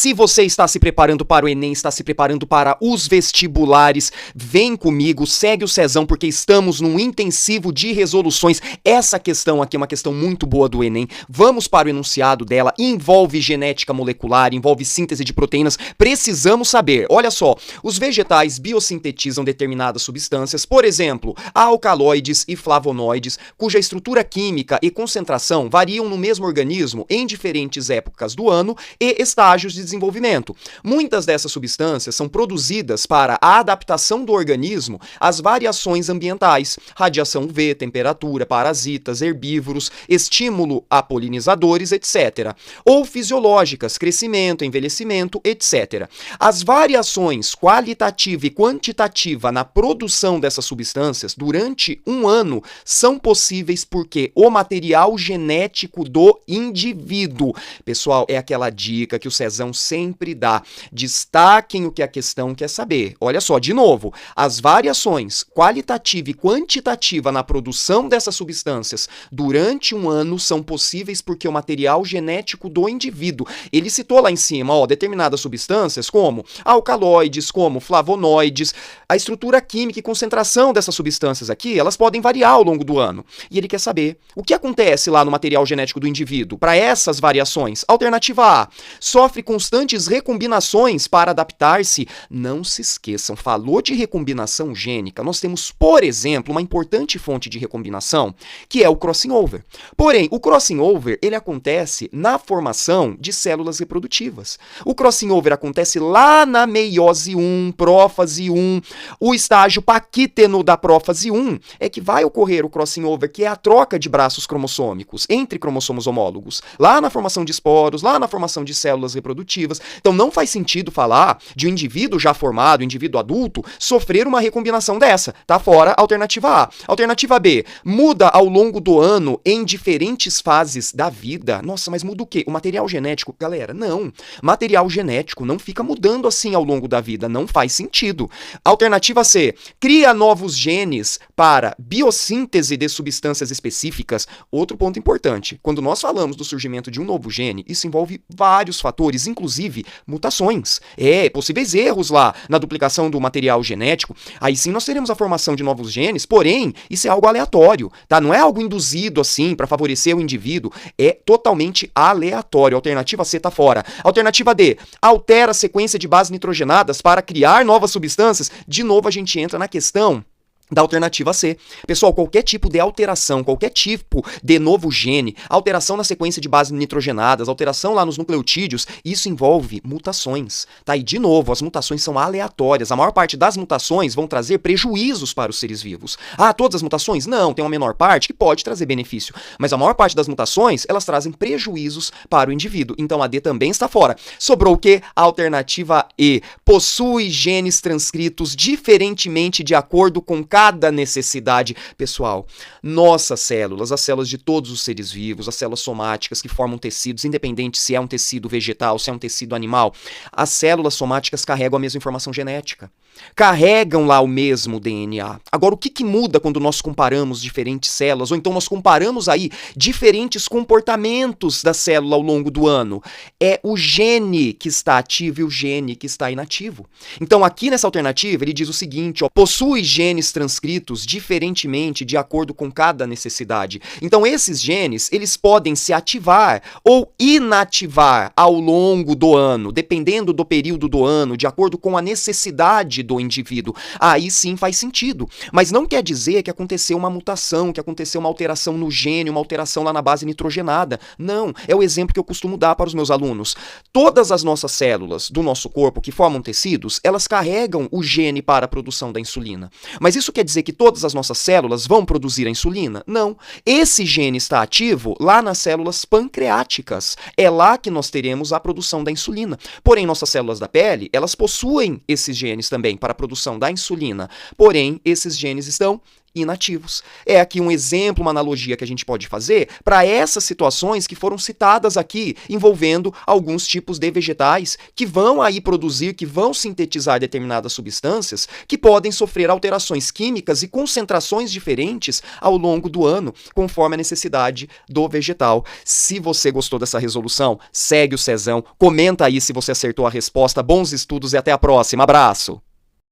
Se você está se preparando para o Enem, está se preparando para os vestibulares, vem comigo, segue o Cezão, porque estamos num intensivo de resoluções. Essa questão aqui é uma questão muito boa do Enem. Vamos para o enunciado dela, envolve genética molecular, envolve síntese de proteínas. Precisamos saber, olha só, os vegetais biosintetizam determinadas substâncias, por exemplo, alcaloides e flavonoides, cuja estrutura química e concentração variam no mesmo organismo em diferentes épocas do ano e estágios de desenvolvimento. Muitas dessas substâncias são produzidas para a adaptação do organismo às variações ambientais, radiação UV, temperatura, parasitas, herbívoros, estímulo a polinizadores, etc. Ou fisiológicas, crescimento, envelhecimento, etc. As variações qualitativa e quantitativa na produção dessas substâncias durante um ano são possíveis porque o material genético do indivíduo. Pessoal, é aquela dica que o Cezão sempre dá. Destaquem o que a questão quer saber. Olha só, de novo, as variações qualitativa e quantitativa na produção dessas substâncias durante um ano são possíveis porque o material genético do indivíduo. Ele citou lá em cima, ó, determinadas substâncias como alcaloides, como flavonoides. A estrutura química e concentração dessas substâncias aqui, elas podem variar ao longo do ano. E ele quer saber o que acontece lá no material genético do indivíduo para essas variações. Alternativa A, sofre constantes recombinações para adaptar-se. Não se esqueçam, falou de recombinação gênica. Nós temos, por exemplo, uma importante fonte de recombinação, que é o crossing over. Porém, o crossing over, ele acontece na formação de células reprodutivas. O crossing over acontece lá na meiose 1, prófase 1. O estágio paquíteno da prófase 1 é que vai ocorrer o crossing over, que é a troca de braços cromossômicos entre cromossomos homólogos, lá na formação de esporos, lá na formação de células reprodutivas. Então não faz sentido falar de um indivíduo já formado, um indivíduo adulto, sofrer uma recombinação dessa. Tá fora a alternativa A. Alternativa B, muda ao longo do ano em diferentes fases da vida. Nossa, mas muda o quê? O material genético? Galera, não. Material genético não fica mudando assim ao longo da vida, não faz sentido. Alternativa C, cria novos genes para biossíntese de substâncias específicas. Outro ponto importante, quando nós falamos do surgimento de um novo gene, isso envolve vários fatores, inclusive mutações. Possíveis erros lá na duplicação do material genético. Aí sim nós teremos a formação de novos genes, porém, isso é algo aleatório, tá? Não é algo induzido assim para favorecer o indivíduo, é totalmente aleatório. Alternativa C tá fora. Alternativa D, altera a sequência de bases nitrogenadas para criar novas substâncias. De novo a gente entra na questão da alternativa C. Pessoal, qualquer tipo de alteração, qualquer tipo de novo gene, alteração na sequência de bases nitrogenadas, alteração lá nos nucleotídeos, isso envolve mutações, tá? E de novo, as mutações são aleatórias. A maior parte das mutações vão trazer prejuízos para os seres vivos. Ah, todas as mutações? Não, tem uma menor parte que pode trazer benefício, mas a maior parte das mutações, elas trazem prejuízos para o indivíduo. Então a D também está fora. Sobrou o quê? A alternativa E. Possui genes transcritos diferentemente de acordo com cada necessidade. Pessoal, nossas células, as células de todos os seres vivos, as células somáticas que formam tecidos, independente se é um tecido vegetal, se é um tecido animal, as células somáticas carregam a mesma informação genética. Carregam lá o mesmo DNA. Agora, o que muda quando nós comparamos diferentes células, ou então nós comparamos aí diferentes comportamentos da célula ao longo do ano? É o gene que está ativo e o gene que está inativo. Então, aqui nessa alternativa, ele diz o seguinte, ó, possui genes transcritos diferentemente de acordo com cada necessidade. Então, esses genes, eles podem se ativar ou inativar ao longo do ano, dependendo do período do ano, de acordo com a necessidade do indivíduo. Aí sim faz sentido. Mas não quer dizer que aconteceu uma mutação, que aconteceu uma alteração no gene, uma alteração lá na base nitrogenada. Não. É o exemplo que eu costumo dar para os meus alunos. Todas as nossas células do nosso corpo que formam tecidos, elas carregam o gene para a produção da insulina. Mas isso quer dizer que todas as nossas células vão produzir a insulina? Não. Esse gene está ativo lá nas células pancreáticas. É lá que nós teremos a produção da insulina. Porém, nossas células da pele, elas possuem esses genes também para a produção da insulina. Porém, esses genes estão inativos. É aqui um exemplo, uma analogia que a gente pode fazer para essas situações que foram citadas aqui, envolvendo alguns tipos de vegetais que vão aí produzir, que vão sintetizar determinadas substâncias que podem sofrer alterações químicas e concentrações diferentes ao longo do ano, conforme a necessidade do vegetal. Se você gostou dessa resolução, segue o Cezão, comenta aí se você acertou a resposta, bons estudos e até a próxima. Abraço!